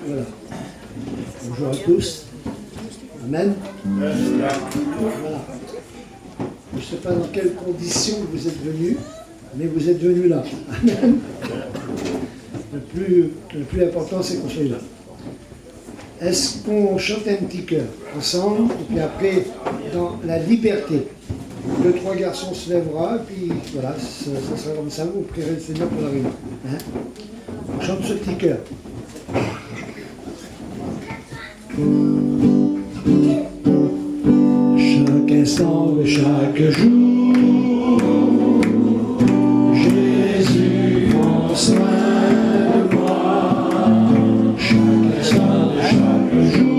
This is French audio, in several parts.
Voilà. Bonjour à tous. Amen. Voilà. Je ne sais pas dans quelles conditions vous êtes venus, mais vous êtes venus là. Amen. Le plus important, c'est qu'on soit là. Est-ce qu'on chante un petit chœur ensemble, et puis après, dans la liberté, 2-3 garçons se lèvera, et puis voilà, ça sera comme ça, vous prierez le Seigneur pour la réunion. Hein? On chante ce petit chœur. Chaque instant de chaque jour, Jésus prend soin de moi. Chaque instant de chaque jour,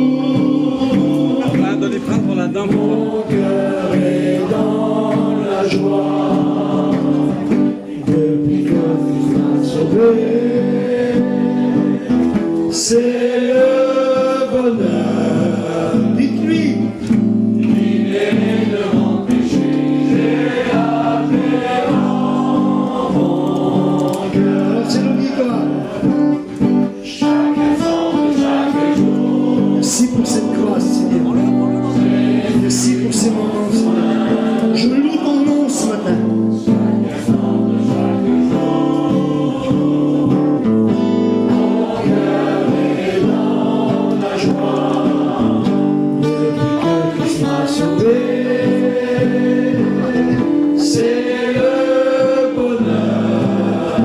mon cœur est dans la joie. Depuis que tu m'as sauvé, c'est le bonheur. Dites-lui. Libéré de mon péché, j'ai appelé en mon cœur. C'est le victoire. Chaque instant de chaque jour. Merci pour cette grâce, Seigneur. Merci pour ces moments, Seigneur. Je loue ton nom ce matin. Chaque instant de chaque jour. Mon cœur est dans la joie. Depuis que Christ m'a sauvé, c'est le bonheur.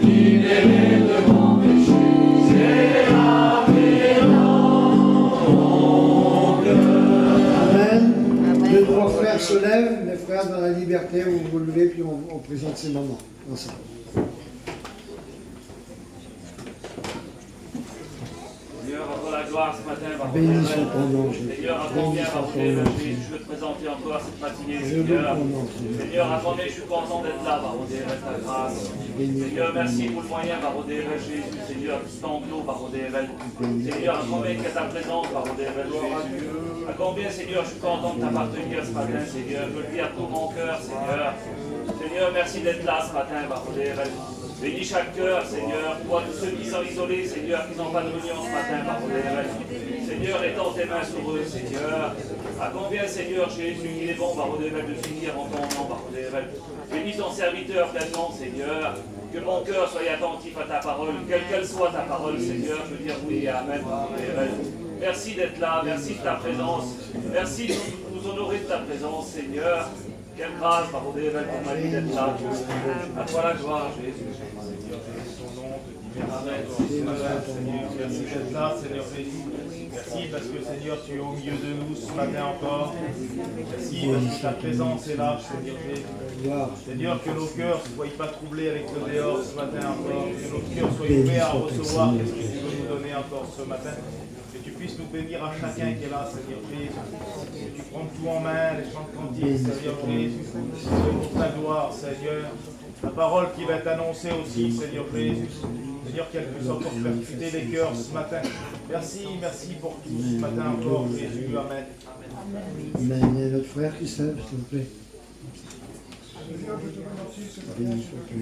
Libéré de mon péché, j'ai appelé dans mon cœur. Amen. Les trois frères se lèvent, les frères dans la liberté, vous vous levez, puis on présente ces moments ensemble. Seigneur, à toi la gloire ce matin, par Béni soit ton nom, Jésus. Seigneur, à Béni combien, soit par ton Jésus, nom, je veux te présenter encore cette matinée, Je loue Seigneur. ton nom, Seigneur. Seigneur, à combien je suis content d'être là, par ta grâce. Seigneur, merci pour le moyen, par Jésus, Seieur, du enclos, par Seigneur, à combien que ta présence, par Jésus. À combien, Seigneur, je suis content de t'appartenir ce matin, Seigneur. Je le dis à tout mon cœur, Seigneur. Seigneur, merci d'être là ce matin, par Bénis chaque cœur, Seigneur. Toi, tous ceux qui sont isolés, Seigneur, qui n'ont pas de réunion ce matin, par Seigneur, étends tes mains sur eux, Seigneur. À combien, Seigneur, Jésus, il est bon, par de finir en ton nom, par Bénis ton serviteur pleinement, Seigneur. Que mon cœur soit attentif à ta parole, quelle qu'elle soit ta parole, Seigneur. Je veux dire oui et amen, par Merci d'être là, merci de ta présence. Merci de nous honorer de ta présence, Seigneur. Quelle grâce, par pour ma vie d'être là. À toi la gloire, Jésus. Seigneur, ton nom, Amen. Seigneur, merci d'être là, Seigneur Jésus. Merci parce que Seigneur, tu es au milieu de nous ce matin encore. Merci parce que ta présence est là, Seigneur Jésus. Seigneur, que nos cœurs ne soient pas troublés avec le dehors ce matin encore. Que nos cœurs soient ouverts à recevoir ce que tu veux nous donner encore ce matin. Que tu puisses nous bénir à chacun qui est là, Seigneur Jésus. Que tu prennes tout en main, les chants de cantiques, Seigneur Jésus. Pour ta gloire, Seigneur. La parole qui va être annoncée aussi, Seigneur Jésus. Seigneur, qu'elle puisse encore percuter les cœurs ce matin. Merci, merci pour tout ce matin encore, Jésus. Amen. Amen. Il y a notre frère qui se lève, s'il vous plaît. Seigneur, je te remercie ce matin. Béni soit ton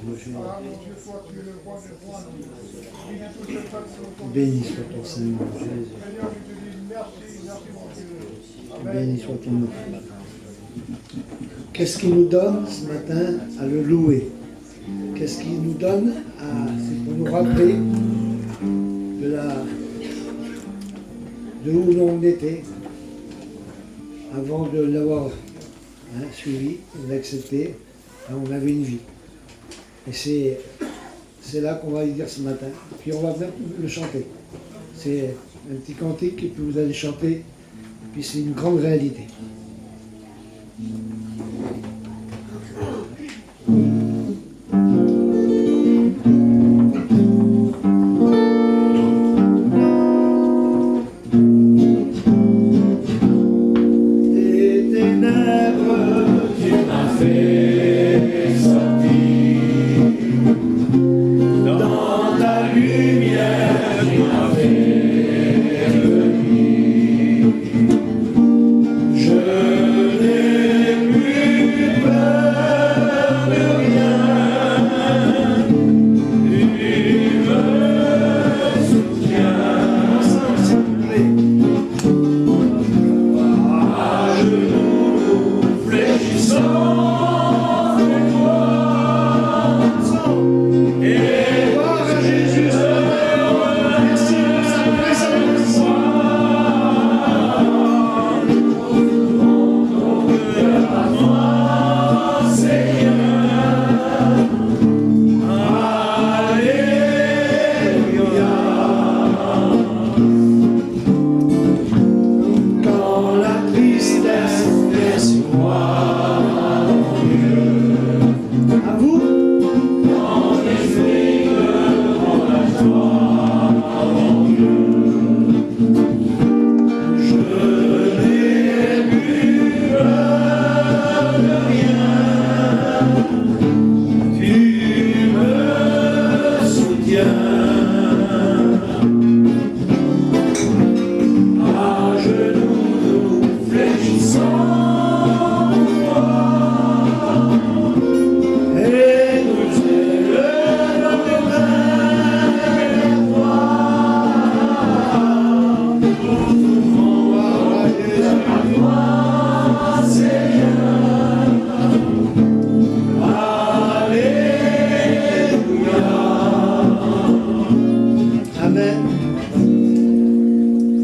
nom, Seigneur. Ah, mon Dieu, toi, tu es le roi des rois. Béni soit ton Seigneur Jésus. Seigneur, je te dis merci, merci, mon Dieu. Amen. Béni soit ton nom. Qu'est-ce qui nous donne ce matin à le louer? Qu'est-ce qui nous donne c'est pour nous rappeler de où l'on était avant de l'avoir suivi, de l'accepter. On avait une vie. Et c'est là qu'on va y dire ce matin. Puis on va bien le chanter. C'est un petit cantique et puis vous allez chanter. Et puis c'est une grande réalité. Dans ta lumière, tu m'as fait venir.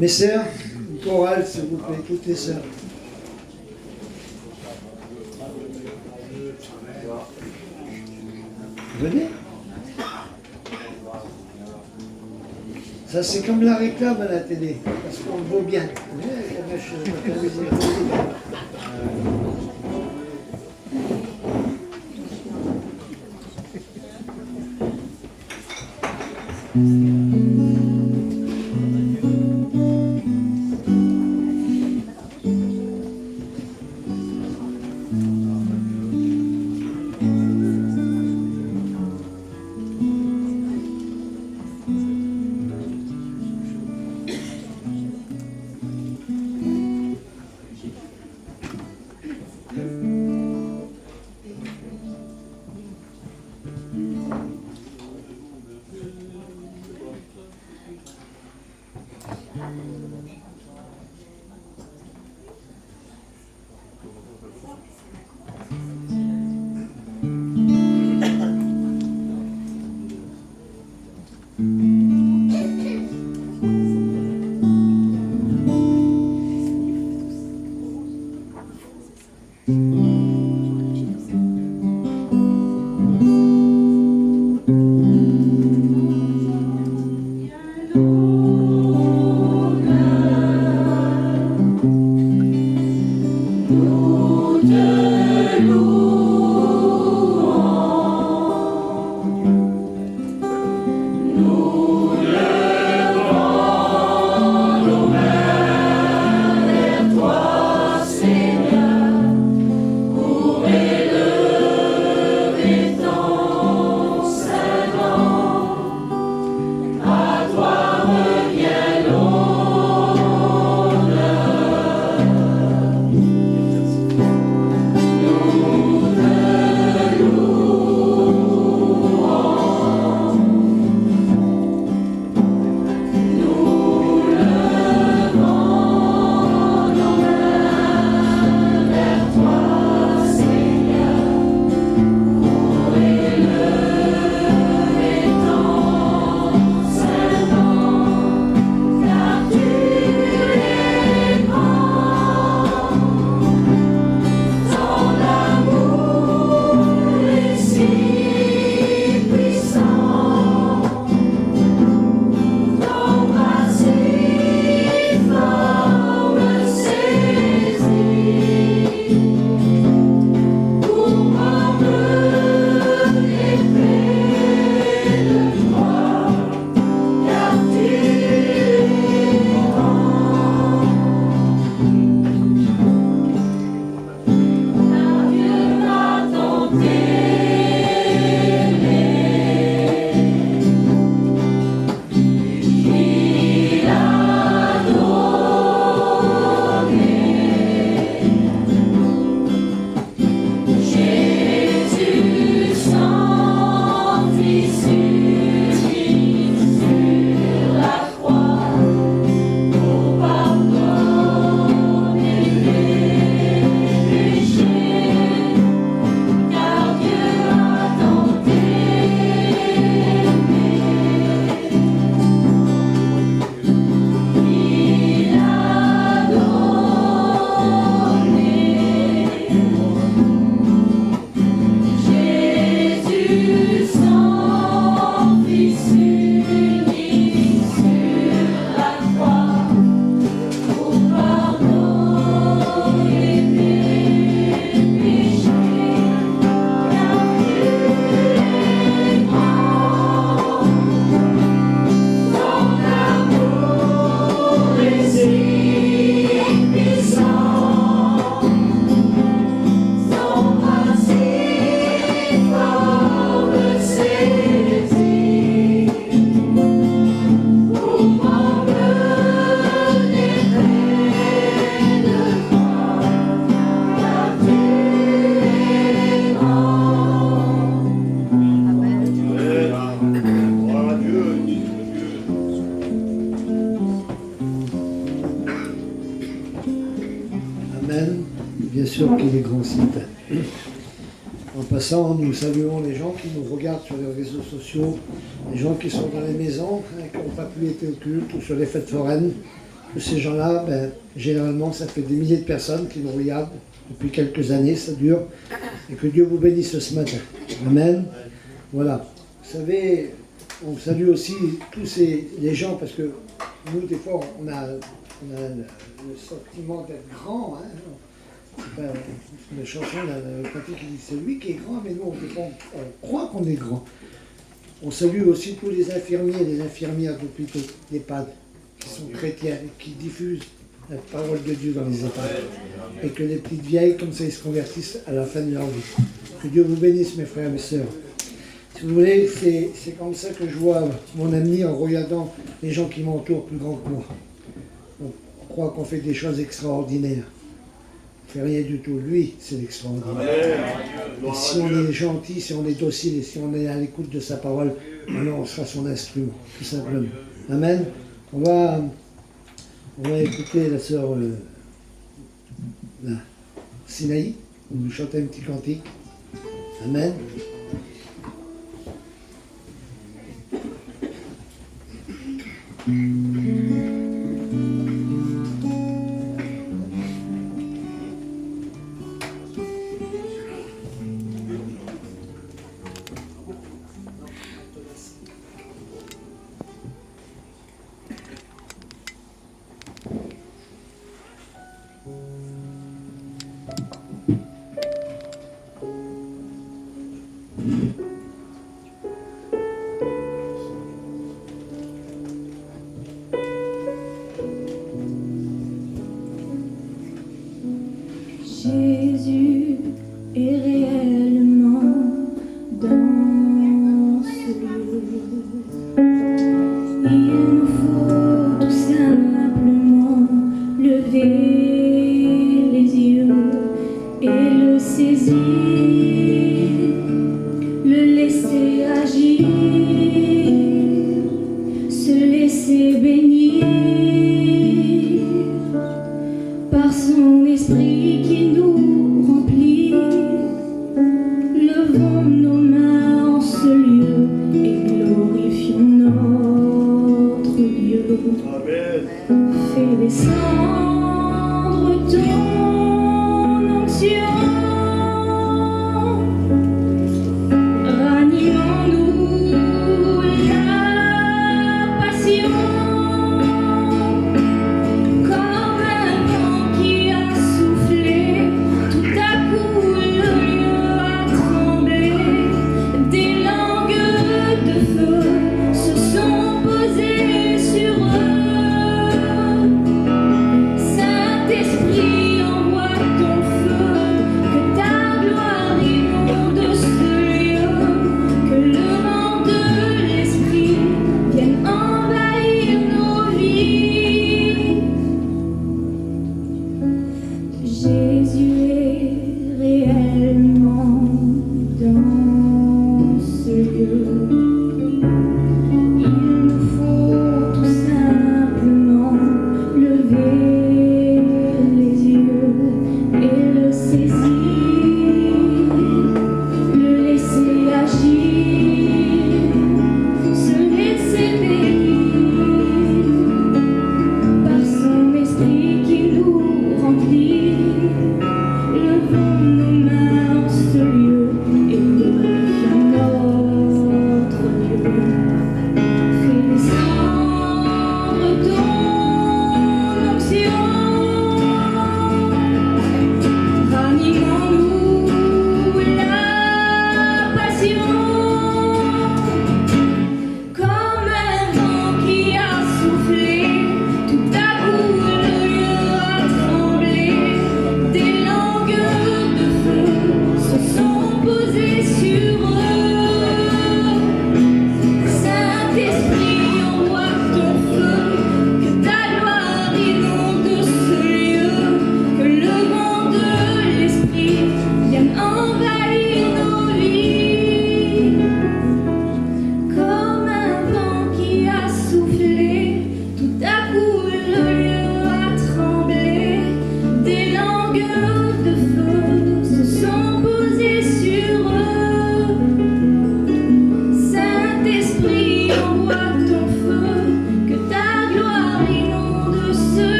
Mes sœurs, une chorale, s'il vous plaît, toutes les sœurs. Venez. Ça, c'est comme la réclame à la télé, parce qu'on le vaut bien. sûr qu'il est grand Saint. En passant, nous saluons les gens qui nous regardent sur les réseaux sociaux, les gens qui sont dans les maisons, qui n'ont pas pu être au culte ou sur les fêtes foraines. ces gens-là, généralement, ça fait des milliers de personnes qui nous regardent depuis quelques années, ça dure, et que Dieu vous bénisse ce matin. Amen. Voilà. Vous savez, on salue aussi tous les gens, parce que nous, des fois, on a le sentiment d'être grand. Hein. C'est pas une chanson d'un côté qui dit c'est lui qui est grand, mais nous, on croit qu'on est grand. On salue aussi tous les infirmiers et les infirmières d'hôpitaux, d'EHPAD, qui sont chrétiens et qui diffusent la parole de Dieu dans les EHPAD. Et que les petites vieilles, comme ça, ils se convertissent à la fin de leur vie. Que Dieu vous bénisse, mes frères et mes sœurs. Si vous voulez, c'est comme ça que je vois mon ami en regardant les gens qui m'entourent plus grands que moi. On croit qu'on fait des choses extraordinaires. On ne fait rien du tout. Lui, c'est l'extraordinaire. Et si on est gentil, si on est docile et si on est à l'écoute de sa parole, alors on sera son instrument, tout simplement. Amen. On va écouter la sœur Sinaï, nous chanter un petit cantique. Amen. Jésus est réellement dans ce lieu. Il nous faut tout simplement lever les yeux et le saisir, le laisser agir, se laisser bénir par son esprit qui nous remplit. Levons nos mains en ce lieu et glorifions notre Dieu. Fais descendre ton onction, ranimons-nous la passion. Comme un vent qui a soufflé, tout à coup le lieu a tremblé. Des langues de feu se sont posées sur eux.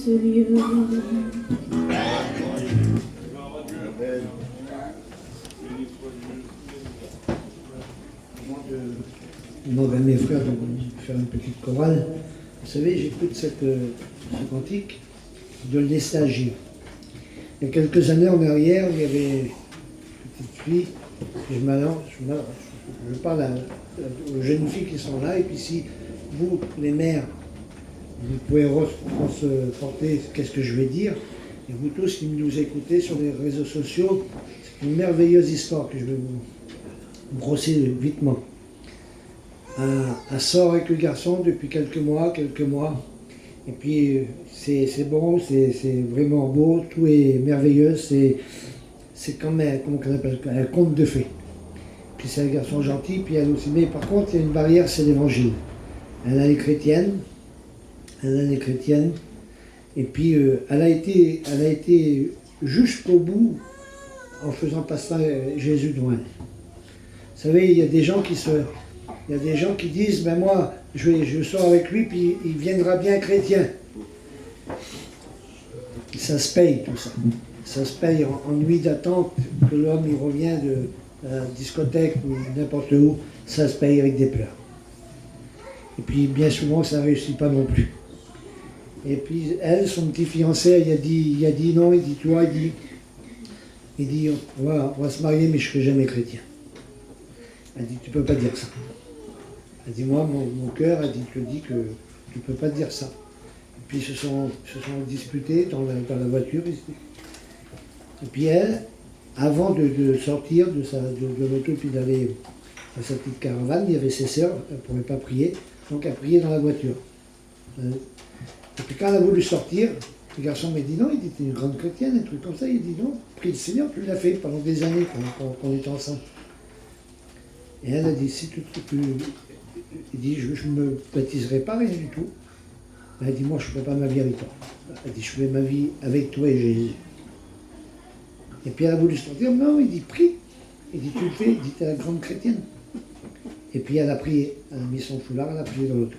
ce lieu. Je demande à mes frères de faire une petite chorale. Vous savez, j'écoute ce cantique de le laisser agir. Il y a quelques années en arrière, il y avait une petite fille, et je parle aux jeunes filles qui sont là, et puis si vous, les mères, vous pouvez transporter qu'est-ce que je vais dire, et vous tous qui nous écoutez sur les réseaux sociaux, c'est une merveilleuse histoire que je vais vous brosser vitement. Elle sort avec le garçon depuis quelques mois, et puis c'est bon, c'est vraiment beau, tout est merveilleux, c'est comme comment on appelle, un conte de fées. Puis c'est un garçon gentil, puis elle aussi, mais par contre il y a une barrière, c'est l'évangile. Elle est chrétienne, et puis elle a été jusqu'au bout en faisant passer Jésus devant elle. Vous savez, il y a des gens qui disent, ben moi, je sors avec lui, puis il viendra bien chrétien. Ça se paye tout ça. Ça se paye en nuit d'attente, que l'homme il revient de la discothèque ou n'importe où, ça se paye avec des pleurs. Et puis bien souvent, ça ne réussit pas non plus. Et puis elle, son petit fiancé, il a dit non, il dit toi, il dit on va se marier, mais je ne serai jamais chrétien. Elle dit tu peux pas dire ça. Elle dit moi, mon cœur, elle dit je dis que tu peux pas dire ça. Et puis ils se sont disputés dans la voiture ici. Et puis elle, avant de sortir de l'auto puis d'aller à sa petite caravane, il y avait ses sœurs, elle ne pouvait pas prier, donc elle priait dans la voiture. Et puis quand elle a voulu sortir, le garçon m'a dit non, il dit t'es une grande chrétienne, un truc comme ça, il dit non, prie le Seigneur, tu l'as fait pendant des années qu'on était ensemble. Et elle a dit si tu il dit je ne me baptiserai pas, rien du tout. Elle a dit moi je ne ferai pas ma vie avec toi. Elle a dit je fais ma vie avec toi et Jésus. Et puis elle a voulu sortir, non, il dit prie. Il dit tu le fais, il dit t'es la grande chrétienne. Et puis elle a prié, elle a mis son foulard, elle a prié dans l'auto.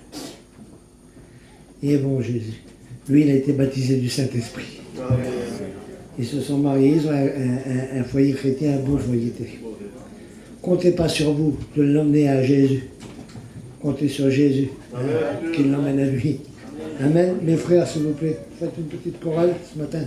Et bon Jésus, lui il a été baptisé du Saint-Esprit. Ils se sont mariés, ils ont un foyer chrétien, un beau foyer. Comptez pas sur vous de l'emmener à Jésus. Comptez sur Jésus, qu'il l'emmène à lui. Amen. Mes frères, s'il vous plaît, faites une petite chorale ce matin.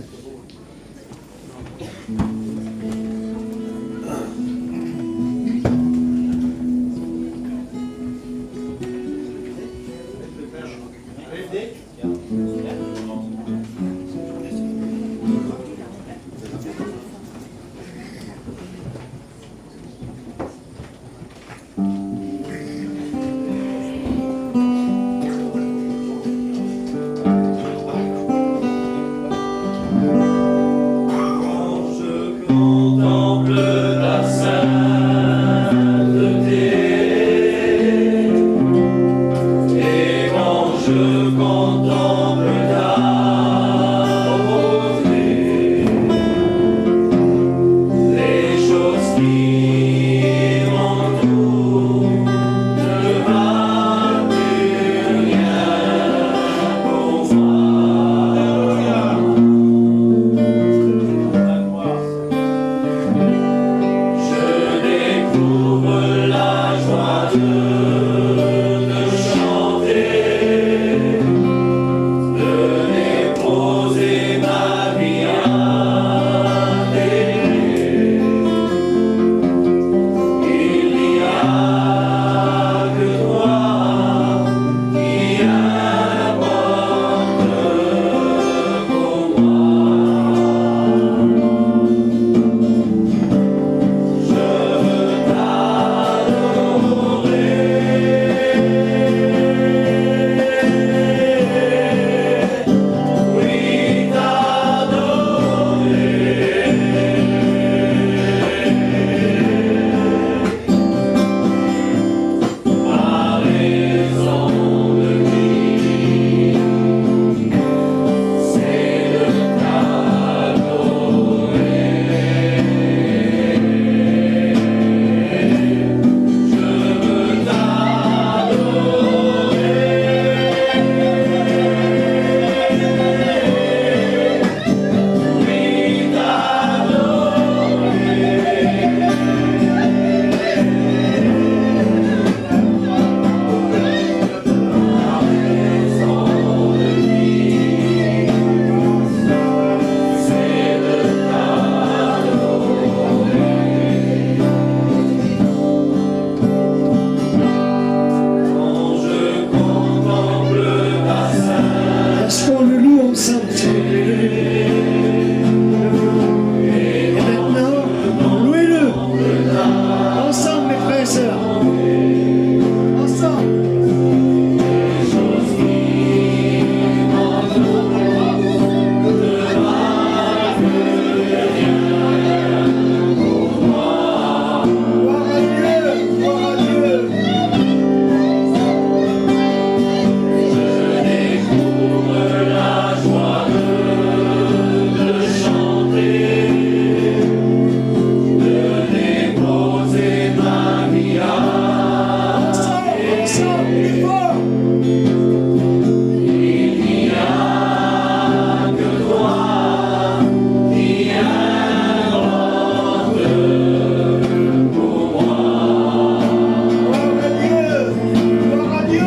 ensemble, et maintenant, louez-le. Ensemble, mes frères et sœurs. Ensemble. Gloire à Dieu, gloire à Dieu.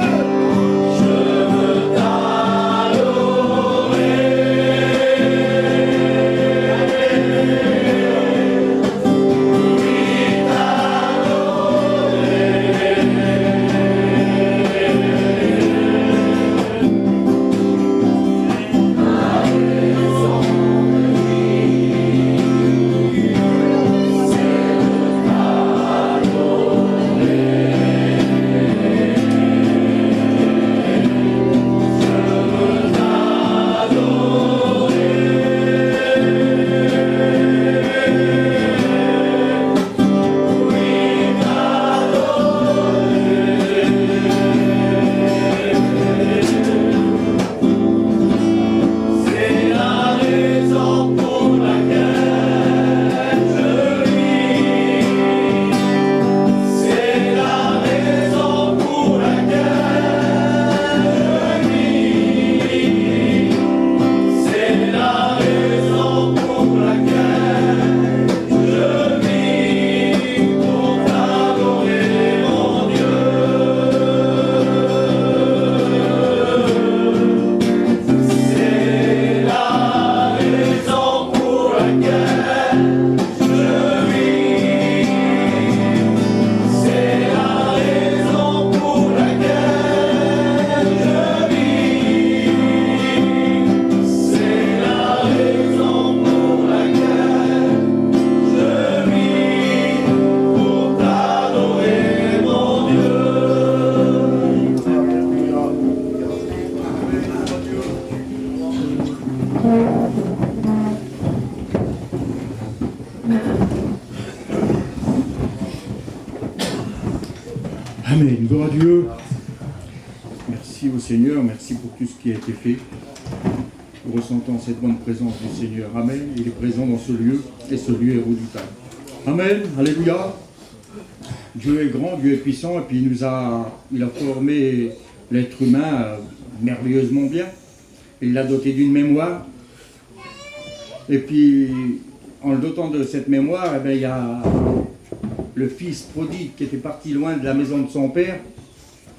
Amen. Gloire à Dieu. Merci au Seigneur. Merci pour tout ce qui a été fait. Nous ressentons cette bonne présence du Seigneur. Amen. Il est présent dans ce lieu et ce lieu est redoutable. Amen. Alléluia. Dieu est grand, Dieu est puissant et puis il a formé l'être humain merveilleusement bien. Il l'a doté d'une mémoire. Et puis, en le dotant de cette mémoire, eh bien, il y a le fils prodigue qui était parti loin de la maison de son père,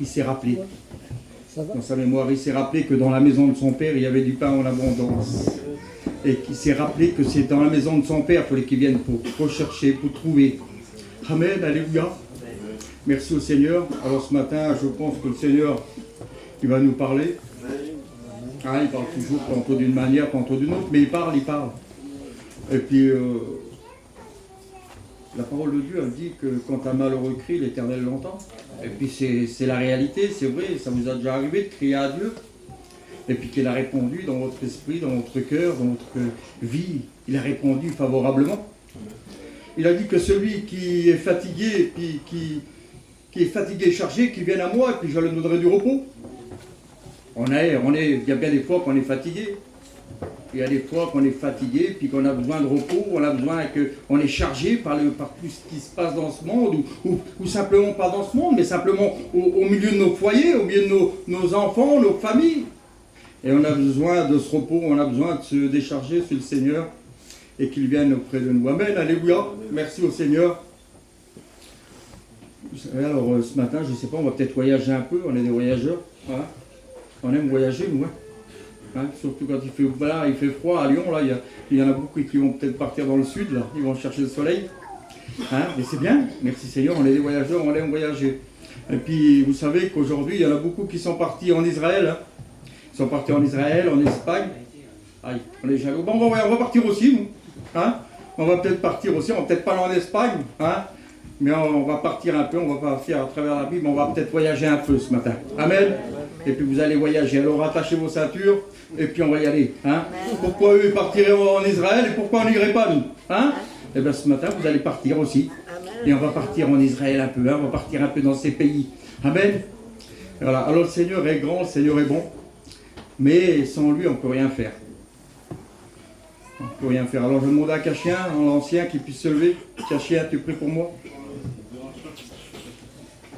il s'est rappelé. Dans sa mémoire, il s'est rappelé que dans la maison de son père, il y avait du pain en abondance. Et qu'il s'est rappelé que c'est dans la maison de son père, il fallait qu'il vienne pour rechercher, pour trouver. Amen, alléluia. Merci au Seigneur. Alors ce matin, je pense que le Seigneur, il va nous parler. Ah, il parle toujours, tantôt d'une manière, tantôt d'une autre, mais il parle. Et puis, la parole de Dieu, elle dit que quand un malheureux crie, l'Éternel l'entend. Et puis c'est la réalité, c'est vrai, ça vous a déjà arrivé de crier à Dieu. Et puis qu'il a répondu dans votre esprit, dans votre cœur, dans votre vie, il a répondu favorablement. Il a dit que celui qui est fatigué, puis qui est fatigué et chargé, qui vienne à moi, et puis je lui donnerai du repos. Il y a bien des fois qu'on est fatigué. Il y a des fois qu'on est fatigué, puis qu'on a besoin de repos, on a besoin qu'on est chargé par tout ce qui se passe dans ce monde, ou simplement pas dans ce monde, mais simplement au milieu de nos foyers, au milieu de nos enfants, nos familles. Et on a besoin de ce repos, on a besoin de se décharger sur le Seigneur, et qu'il vienne auprès de nous. Amen, alléluia, merci au Seigneur. Alors ce matin, je ne sais pas, on va peut-être voyager un peu, on est des voyageurs, voilà. On aime voyager, nous, hein, surtout quand il fait froid à Lyon, là, il y en a beaucoup qui vont peut-être partir dans le sud, là, ils vont chercher le soleil. Hein, mais c'est bien, merci Seigneur, on est des voyageurs, on aime voyager. Et puis vous savez qu'aujourd'hui, il y en a beaucoup qui sont partis en Israël. Hein. Ils sont partis en Israël, en Espagne. Aïe, on est jaloux. Bon, on va partir aussi, nous. Hein? On va peut-être partir aussi, on va peut-être pas aller en Espagne, hein? Mais on va partir un peu, on va partir à travers la Bible, mais on va peut-être voyager un peu ce matin. Amen. Et puis vous allez voyager. Alors attachez vos ceintures, et puis on va y aller. Hein? Pourquoi eux partiraient en Israël, et pourquoi on n'irait pas nous? Hein? Et bien ce matin, vous allez partir aussi. Et on va partir en Israël un peu, hein? On va partir un peu dans ces pays. Amen. Voilà. Alors le Seigneur est grand, le Seigneur est bon, mais sans lui, on ne peut rien faire. On ne peut rien faire. Alors je demande à Cachien, l'ancien, qui puisse se lever. Cachien, tu pries pour moi?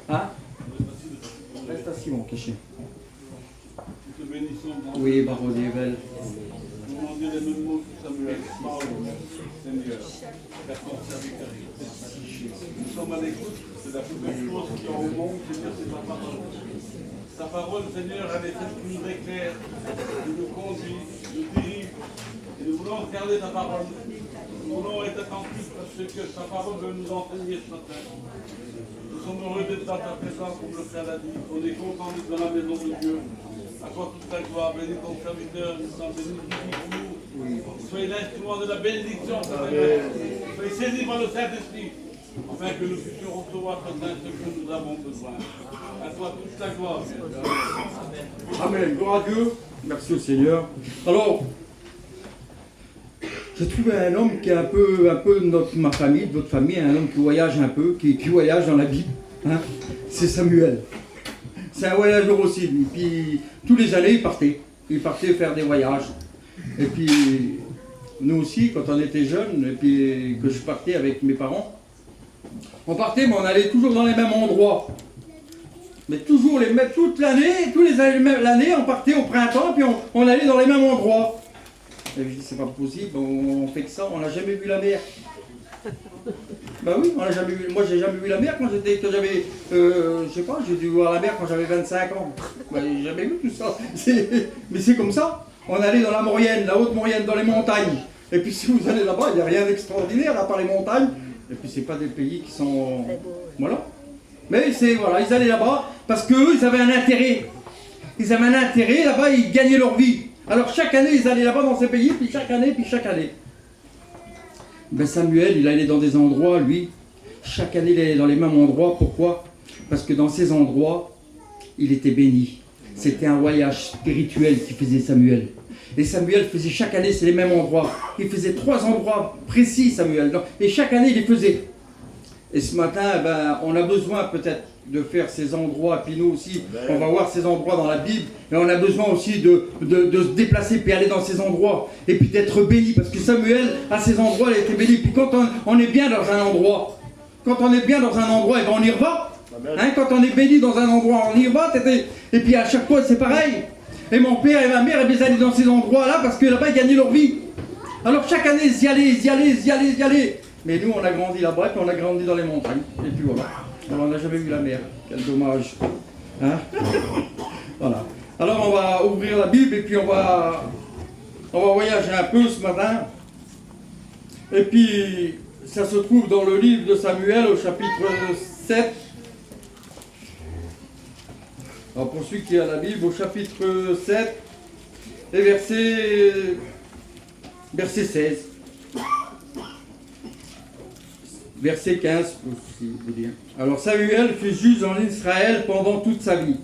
Hein? Reste assis, mon Cachien. Oui, Baron Devel. Demandez les mêmes mots que Samuel. Seigneur, faire ton serviteur. Nous sommes à l'écoute, c'est la plus belle chose qui en monde, Seigneur, c'est ta parole. Ta parole, Seigneur, elle est celle qui nous éclaire, qui nous conduit, qui nous dirige. Et nous voulons regarder ta parole. Nous voulons être attentifs à ce que ta parole veut nous enseigner ce matin. Nous sommes heureux d'être dans ta présence, comme le frère l'a dit. On est content d'être dans la maison de Dieu. À toi toute la gloire, bénis ton serviteur, nous sommes bénis pour nous. Soyez l'instrument de la bénédiction, Seigneur. Soyez saisis par le Saint-Esprit, afin que nous puissions recevoir ce que nous avons besoin. À toi toute la gloire. Amen. Gloire à Dieu. Merci au Seigneur. Alors, j'ai trouvé un homme qui est un peu de ma famille, de votre famille, un homme qui voyage un peu, qui voyage dans la Bible. Hein? C'est Samuel. C'est un voyageur aussi, lui. Puis, tous les années, il partait. Il partait faire des voyages. Et puis, nous aussi, quand on était jeunes, et puis que je partais avec mes parents, on partait, mais on allait toujours dans les mêmes endroits. Mais toujours les mêmes, toute l'année, tous les années, l'année, on partait au printemps, puis on allait dans les mêmes endroits. Et je dis, c'est pas possible, on fait que ça, on n'a jamais vu la mer. Bah oui, on n'a jamais vu. Moi, j'ai jamais vu la mer quand j'avais, je sais pas, j'ai dû voir la mer quand j'avais 25 ans. Bah, j'ai jamais vu tout ça. Mais c'est comme ça. On allait dans la Maurienne, la haute Maurienne, dans les montagnes. Et puis si vous allez là-bas, il n'y a rien d'extraordinaire à part les montagnes. Et puis c'est pas des pays qui sont, voilà. Mais c'est voilà, ils allaient là-bas parce qu'eux, ils avaient un intérêt. Ils avaient un intérêt là-bas, ils gagnaient leur vie. Alors chaque année, ils allaient là-bas dans ces pays, puis chaque année, puis chaque année. Ben Samuel, il allait dans des endroits, lui, chaque année il allait dans les mêmes endroits. Pourquoi? Parce que dans ces endroits, il était béni. C'était un voyage spirituel qui faisait Samuel. Et Samuel faisait chaque année, c'est les mêmes endroits. Il faisait 3 endroits précis, Samuel. Et chaque année, il les faisait. Et ce matin, ben, on a besoin peut-être de faire ces endroits, puis nous aussi, on va voir ces endroits dans la Bible, et on a besoin aussi de se déplacer, puis aller dans ces endroits, et puis d'être béni, parce que Samuel, à ces endroits, il a été béni. Puis quand on est bien dans un endroit, et ben on y va. Hein, quand on est béni dans un endroit, on y va, et puis à chaque fois, c'est pareil. Et mon père et ma mère, ils allaient dans ces endroits-là, parce que là-bas, ils gagnaient leur vie. Alors chaque année, ils y allaient. Mais nous, on a grandi là-bas, et puis on a grandi dans les montagnes, et puis voilà. Alors, on n'a jamais vu la mer. Quel dommage. Hein? Voilà. Alors, on va ouvrir la Bible et puis on va voyager un peu ce matin. Et puis, ça se trouve dans le livre de Samuel au chapitre 7. Alors, pour celui qui a la Bible, au chapitre 7 et verset 16. Verset 15, pour vous dire. Alors Samuel fut juge en Israël pendant toute sa vie.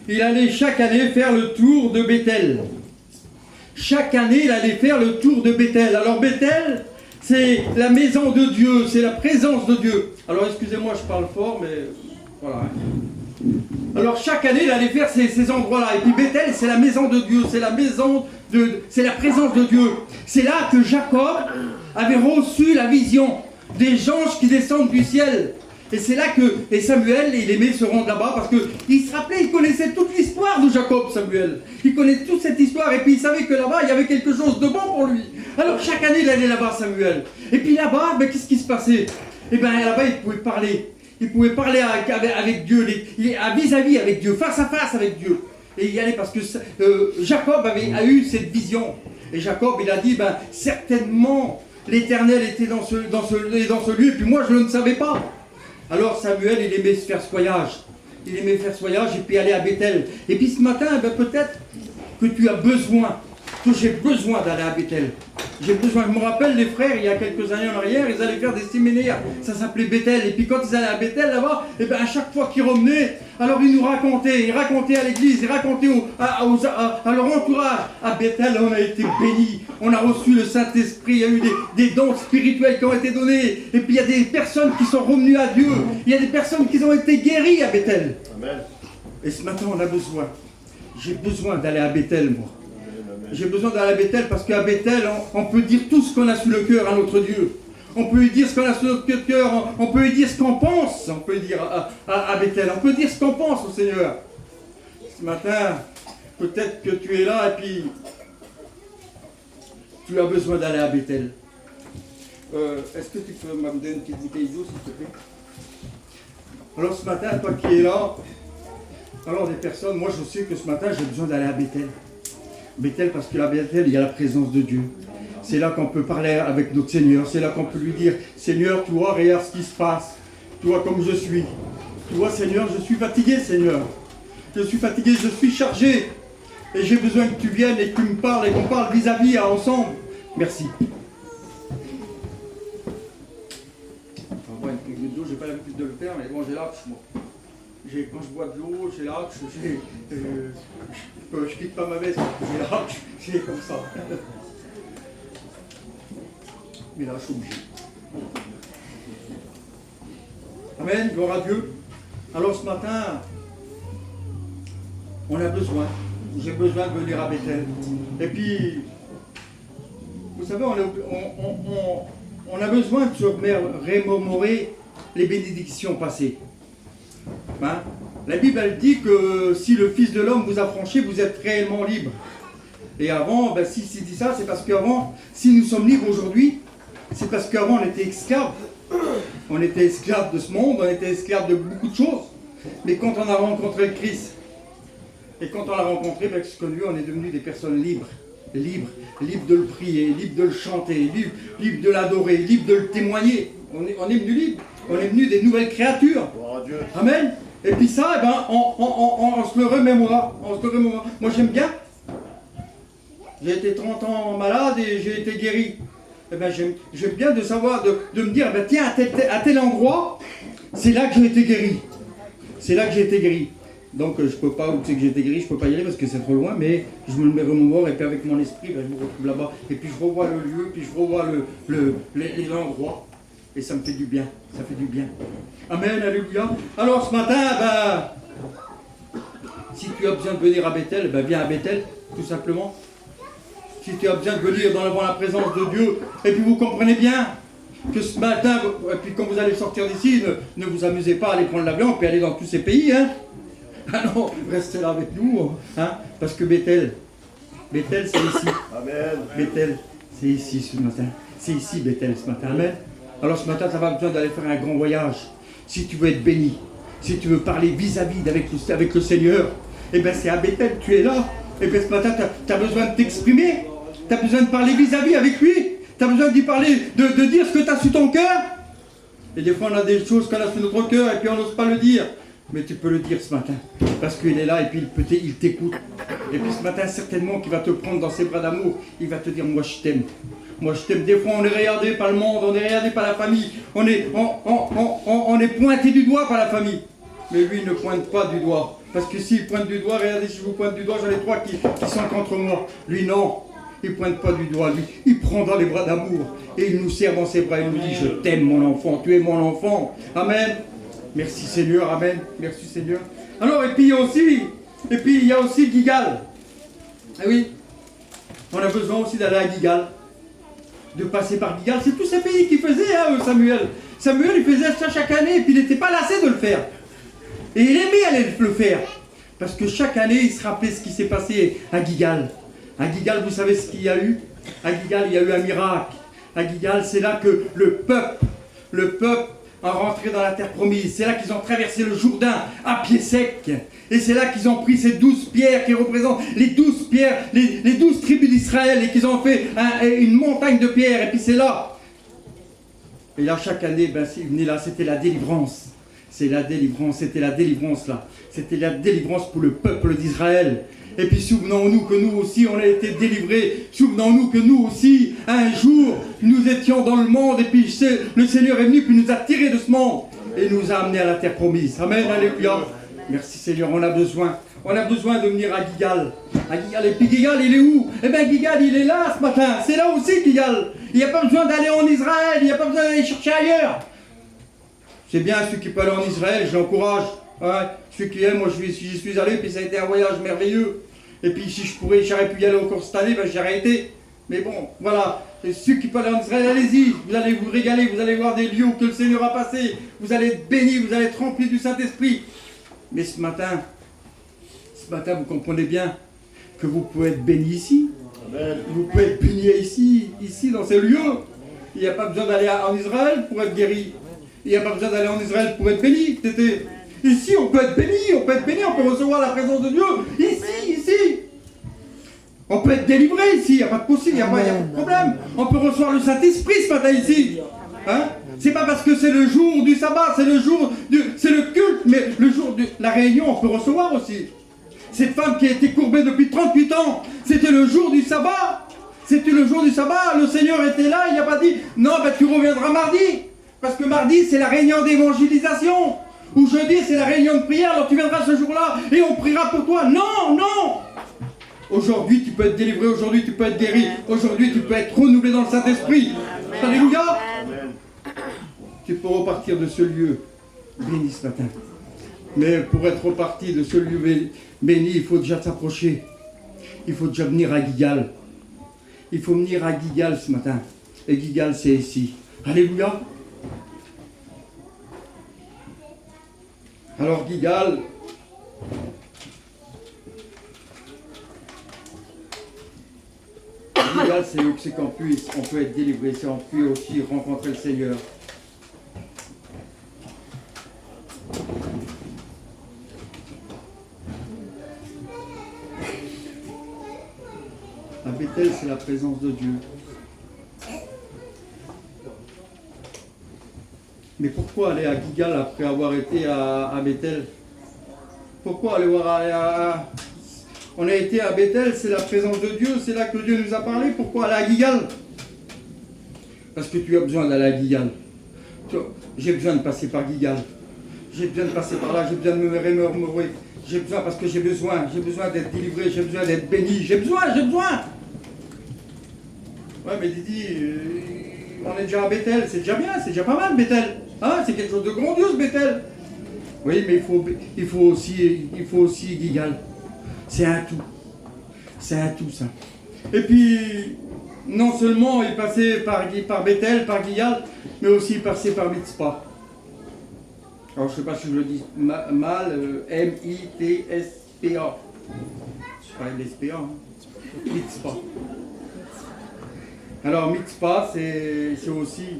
Il allait chaque année faire le tour de Béthel. Chaque année, il allait faire le tour de Béthel. Alors Béthel, c'est la maison de Dieu, c'est la présence de Dieu. Alors excusez-moi, je parle fort, mais voilà. Alors chaque année, il allait faire ces endroits-là. Et puis Béthel, c'est la maison de Dieu, c'est la présence de Dieu. C'est là que Jacob avait reçu la vision des anges qui descendent du ciel. Et c'est là que Samuel, il aimait se rendre là-bas parce qu'il se rappelait, il connaissait toute l'histoire de Jacob, Samuel. Il connaissait toute cette histoire et puis il savait que là-bas, il y avait quelque chose de bon pour lui. Alors chaque année, il allait là-bas, Samuel. Et puis là-bas, ben, qu'est-ce qui se passait? Et bien là-bas, il pouvait parler. Il pouvait parler avec Dieu, vis-à-vis avec Dieu, face à face avec Dieu. Et il y allait parce que Jacob a eu cette vision. Et Jacob, il a dit, ben, certainement, l'Éternel était dans ce lieu, et puis moi je ne le savais pas. Alors Samuel, il aimait se faire ce voyage. Il aimait faire ce voyage et puis aller à Béthel. Et puis ce matin, ben, peut-être que tu as besoin, que j'ai besoin d'aller à Bethel. J'ai besoin, je me rappelle les frères, il y a quelques années en arrière, ils allaient faire des séminaires, ça s'appelait Bethel, et puis quand ils allaient à Bethel là-bas, et bien à chaque fois qu'ils revenaient, alors ils nous racontaient, ils racontaient à l'église, ils racontaient à leur entourage. À Bethel, on a été bénis, on a reçu le Saint-Esprit, il y a eu des dons spirituels qui ont été donnés, et puis il y a des personnes qui sont revenues à Dieu, il y a des personnes qui ont été guéries à Bethel. Amen. Et ce matin, on a besoin, j'ai besoin d'aller à Bethel, moi. J'ai besoin d'aller à Bethel parce qu'à Bethel, on peut dire tout ce qu'on a sous le cœur à notre Dieu. On peut lui dire ce qu'on a sous notre cœur, on peut lui dire ce qu'on pense, on peut dire à Bethel, on peut dire ce qu'on pense au Seigneur. Ce matin, peut-être que tu es là et puis tu as besoin d'aller à Bethel. Est-ce que tu peux me donner une petite bouteille d'eau, s'il te plaît? Alors ce matin, toi qui es là, alors des personnes, moi je sais que ce matin, j'ai besoin d'aller à Bethel. Bethel, parce que à Bethel, il y a la présence de Dieu. C'est là qu'on peut parler avec notre Seigneur. C'est là qu'on peut lui dire, Seigneur, tu vois, regarde ce qui se passe. Tu vois comme je suis. Tu vois, Seigneur, je suis fatigué, Seigneur. Je suis fatigué, je suis chargé. Et j'ai besoin que tu viennes et que tu me parles et qu'on parle vis-à-vis ensemble. Merci. On va boire une cuillère d'eau, j'ai pas l'habitude de le faire, mais bon, j'ai l'âge, moi. Quand je bois de l'eau, j'ai l'âge, je quitte pas ma veste, j'ai l'âge, j'ai comme ça. Mais là, je suis obligé. Amen, gloire à Dieu. Alors ce matin, on a besoin, j'ai besoin de venir à Bethel. Et puis, vous savez, on a besoin de se remémorer les bénédictions passées. Hein? La Bible, elle dit que si le Fils de l'homme vous a franchi, vous êtes réellement libre. Et avant, ben, si c'est dit ça, c'est parce qu'avant, si nous sommes libres aujourd'hui, c'est parce qu'avant on était esclaves. On était esclaves de ce monde, on était esclaves de beaucoup de choses. Mais quand on a rencontré le Christ, et quand on l'a rencontré, ben, ce que lui, on est devenus des personnes libres. Libres de le prier, libres de le chanter, libres de l'adorer, libres de le témoigner. On est venu libre. On est venu des nouvelles créatures. Amen. Et puis ça, eh ben, on se le remémore. Moi j'aime bien. J'ai été 30 ans malade et j'ai été guéri. Eh ben, j'aime bien de savoir, de me dire, eh ben, tiens, à tel endroit, c'est là que j'ai été guéri. C'est là que j'ai été guéri. Donc je peux pas, où c'est que j'ai été guéri, je peux pas y aller parce que c'est trop loin, mais je me le remémore et puis avec mon esprit, ben, je me retrouve là-bas. Et puis je revois le lieu, puis je revois les endroits. Et ça me fait du bien, ça fait du bien. Amen, alléluia. Alors ce matin, ben, si tu as besoin de venir à Bethel, ben, viens à Bethel, tout simplement. Si tu as besoin de venir devant la présence de Dieu, et puis vous comprenez bien que ce matin, et puis quand vous allez sortir d'ici, ne vous amusez pas à aller prendre l'avion, puis aller dans tous ces pays, hein. Ah non, restez là avec nous, hein, parce que Bethel, c'est ici. Amen. Bethel, c'est ici ce matin. C'est ici Bethel ce matin, amen. Alors ce matin, tu n'as pas besoin d'aller faire un grand voyage. Si tu veux être béni, si tu veux parler vis-à-vis avec le Seigneur, eh bien c'est à Bethel, tu es là. Et bien ce matin, tu as besoin de t'exprimer. Tu as besoin de parler vis-à-vis avec lui. Tu as besoin d'y parler, de dire ce que tu as sous ton cœur. Et des fois, on a des choses qu'on a sous notre cœur et puis on n'ose pas le dire. Mais tu peux le dire ce matin. Parce qu'il est là et puis il t'écoute. Et puis ce matin, certainement qu'il va te prendre dans ses bras d'amour. Il va te dire, moi je t'aime. Moi je t'aime. Des fois on est regardé par le monde, on est regardé par la famille, on est pointé du doigt par la famille. Mais lui il ne pointe pas du doigt. Parce que s'il pointe du doigt, regardez, si je vous pointe du doigt, j'en ai 3 qui sont contre moi. Lui non, il ne pointe pas du doigt, lui, il prend dans les bras d'amour. Et il nous serre dans ses bras, il nous dit, je t'aime mon enfant, tu es mon enfant. Amen. Merci Seigneur, amen. Merci Seigneur. Alors et puis il y a aussi Gigal. Ah oui, on a besoin aussi d'aller à Gigal. De passer par Gigal, c'est tous ces pays qui faisaient, hein, Samuel. Samuel, il faisait ça chaque année, et puis il n'était pas lassé de le faire. Et il aimait aller le faire. Parce que chaque année, il se rappelait ce qui s'est passé à Gigal. À Gigal, vous savez ce qu'il y a eu? À Gigal, il y a eu un miracle. À Gigal, c'est là que le peuple a rentré dans la terre promise. C'est là qu'ils ont traversé le Jourdain à pied sec. Et c'est là qu'ils ont pris ces 12 pierres qui représentent les 12 pierres, les 12 tribus d'Israël, et qu'ils ont fait une montagne de pierres. Et puis c'est là. Et là, chaque année, ben, là, c'était la délivrance. C'est la délivrance, c'était la délivrance là. C'était la délivrance pour le peuple d'Israël. Et puis souvenons-nous que nous aussi on a été délivrés. Souvenons-nous que nous aussi, un jour, nous étions dans le monde et puis le Seigneur est venu puis nous a tirés de ce monde et nous a amenés à la terre promise. Amen, alléluia. Merci Seigneur, on a besoin de venir à Gigal. À Gigal. Et puis Gigal, il est où? Eh bien Gigal, il est là ce matin. C'est là aussi Gigal. Il n'y a pas besoin d'aller en Israël, il n'y a pas besoin d'aller chercher ailleurs. C'est bien, ceux qui peuvent aller en Israël, je l'encourage. Ouais, ceux qui aiment, moi j'y suis allé, puis ça a été un voyage merveilleux. Et puis si j'aurais pu y aller encore cette année, ben j'aurais été. Mais bon, voilà. Et ceux qui peuvent aller en Israël, allez-y. Vous allez vous régaler, vous allez voir des lieux que le Seigneur a passés. Vous allez être bénis, vous allez être remplis du Saint-Esprit. Mais ce matin, vous comprenez bien que vous pouvez être bénis ici. Amen. Vous pouvez être bénis ici, dans ces lieux. Il n'y a pas besoin d'aller en Israël pour être guéri. Il n'y a pas besoin d'aller en Israël pour être béni. Ici, on peut être béni, on peut recevoir la présence de Dieu. Ici. On peut être délivré ici, il n'y a pas de possible, il n'y a pas de problème. On peut recevoir le Saint-Esprit ce matin ici. Hein? C'est pas parce que c'est le jour du sabbat, c'est le culte, mais le jour de la réunion, on peut recevoir aussi. Cette femme qui a été courbée depuis 38 ans, c'était le jour du sabbat. C'était le jour du sabbat, le Seigneur était là, il n'a pas dit, non, ben, tu reviendras mardi. Parce que mardi, c'est la réunion d'évangélisation. Ou jeudi, c'est la réunion de prière, alors tu viendras ce jour-là et on priera pour toi. Non. Aujourd'hui, tu peux être délivré, aujourd'hui, tu peux être guéri. Aujourd'hui, tu peux être renouvelé dans le Saint-Esprit. Alléluia. Tu peux repartir de ce lieu béni ce matin. Mais pour être reparti de ce lieu béni, il faut déjà s'approcher. Il faut déjà venir à Gigal. Il faut venir à Gigal ce matin. Et Gigal, c'est ici. Alléluia. Alors Gigal, c'est où c'est qu'on peut être délivré, c'est qu'on peut aussi rencontrer le Seigneur. À Bethel, c'est la présence de Dieu. Mais pourquoi aller à Gigal après avoir été à Bethel? Pourquoi aller voir On a été à Bethel, c'est la présence de Dieu, c'est là que Dieu nous a parlé. Pourquoi aller à Gigal? Parce que tu as besoin d'aller à Gigal. J'ai besoin de passer par Gigal. J'ai besoin de passer par là, j'ai besoin de me remémorer. J'ai besoin parce que j'ai besoin d'être délivré, j'ai besoin d'être béni, j'ai besoin. Ouais, mais Didi, on est déjà à Bethel, c'est déjà bien, c'est déjà pas mal Bethel. Hein, c'est quelque chose de grandiose Bethel. Oui, mais il faut aussi Gigal. C'est un tout. C'est un tout ça. Et puis, non seulement il passait par Bethel, par Gigal, mais aussi il passait par Mitzpah. Alors je ne sais pas si je le dis mal, M-I-T-S-P-A. Je parle de l'SPA, hein. Mitzpah. Alors Mitzpah, c'est aussi...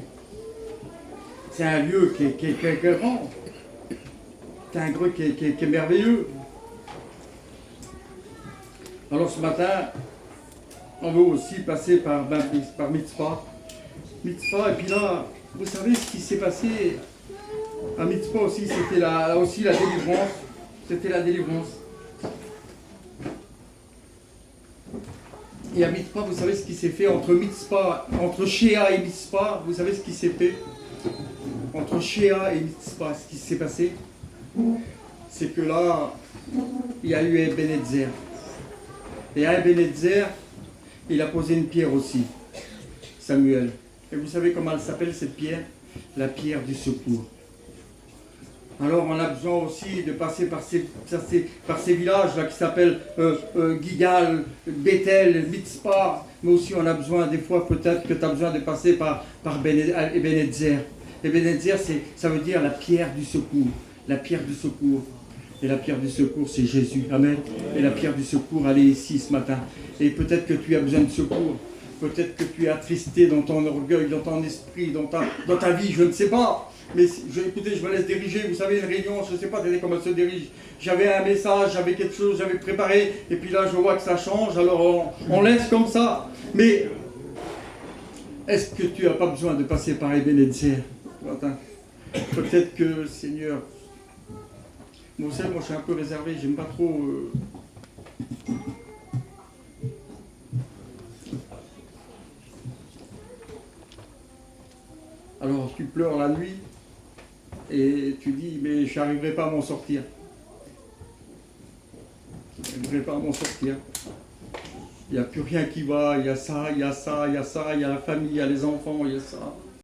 C'est un lieu qui est grand. C'est un lieu qui est merveilleux. Alors ce matin, on veut aussi passer par Mitzpah. Mitzpah, et puis là, vous savez ce qui s'est passé à Mitzpah aussi, c'était là aussi la délivrance. C'était la délivrance. Et à Mitzpah, vous savez ce qui s'est fait entre Shéa et Mitzpah, vous savez ce qui s'est fait entre Shéa et Mitzpah, ce qui s'est passé, c'est que là, il y a eu Ebenezer. Et à Ebenezer, il a posé une pierre aussi, Samuel. Et vous savez comment elle s'appelle cette pierre? La pierre du secours. Alors on a besoin aussi de passer par ces villages-là qui s'appellent Gigal, Bethel, Mitzpah, mais aussi on a besoin, des fois peut-être que tu as besoin de passer par Ebenezer. Ebenezer, ça veut dire la pierre du secours. La pierre du secours. Et la pierre du secours, c'est Jésus. Amen. Et la pierre du secours, elle est ici ce matin. Et peut-être que tu as besoin de secours. Peut-être que tu es attristé dans ton orgueil, dans ton esprit, dans ta vie, je ne sais pas. Mais écoutez, je me laisse diriger. Vous savez, une réunion, je ne sais pas comment elle se dirige. J'avais un message, j'avais quelque chose, j'avais préparé. Et puis là, je vois que ça change. Alors, on laisse comme ça. Mais est-ce que tu n'as pas besoin de passer par Ebenezer? Peut-être que, Seigneur, Vous savez, moi je suis un peu réservé, j'aime pas trop. Alors tu pleures la nuit et tu dis mais je n'arriverai pas à m'en sortir. Je n'arriverai pas à m'en sortir. Il n'y a plus rien qui va, il y a ça, il y a ça, il y a ça, il y a la famille, il y a les enfants, il y a ça.